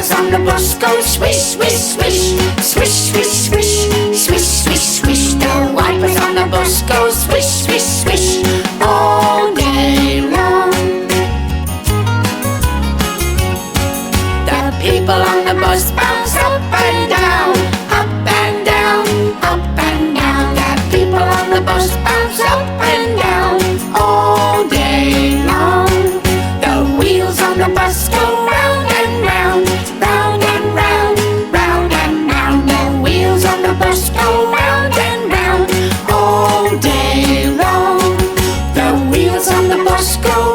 wipers on the bus go swish, swish, swish, swish, swish, swish, swish, swish, swish. The wipers on the bus go swish, swish, swish all day long. The people on the bus bounce up and down, up and down, up and down. The people on the bus bounce up and down all day long. The wheels on the bus go round and round, round and round, round and round. The wheels on the bus go round and round all day long. The wheels on the bus go